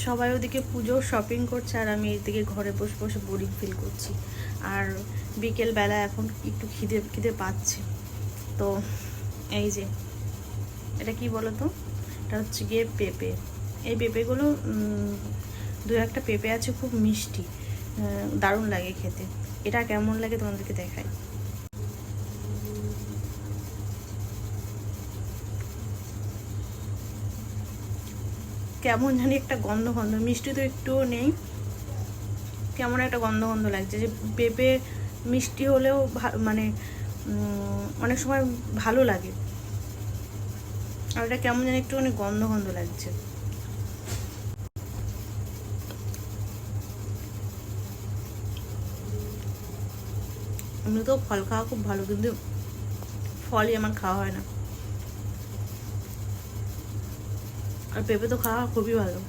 সবাই ওদিকে পুজো শপিং করছে আর আমি এইদিকে ঘরে বসে বসে বোরিং ফিল করছি। আর বিকেলবেলা এখন একটু খিদে খিদে পাচ্ছে। তো এই যে এটা কি বলো তো, এটা হচ্ছে গিয়ে পেঁপে। এই পেঁপেগুলো দু একটা পেঁপে আছে খুব মিষ্টি, দারুণ লাগে খেতে। এটা কেমন লাগে তোমাদেরকে দেখাই। কেমন জানি একটা গন্ধ গন্ধ, মিষ্টি তো একটুও নেই, কেমন একটা গন্ধ গন্ধ লাগছে। যে পেঁপে মিষ্টি হলেও মানে অনেক সময় ভালো লাগে, আর এটা কেমন জানি একটুখানি গন্ধ গন্ধ লাগছে। এমনিতেও ফল খাওয়া খুব ভালো, কিন্তু ফলই আমার খাওয়া হয় না। আর পেঁপে তো খাওয়া খুবই ভালো।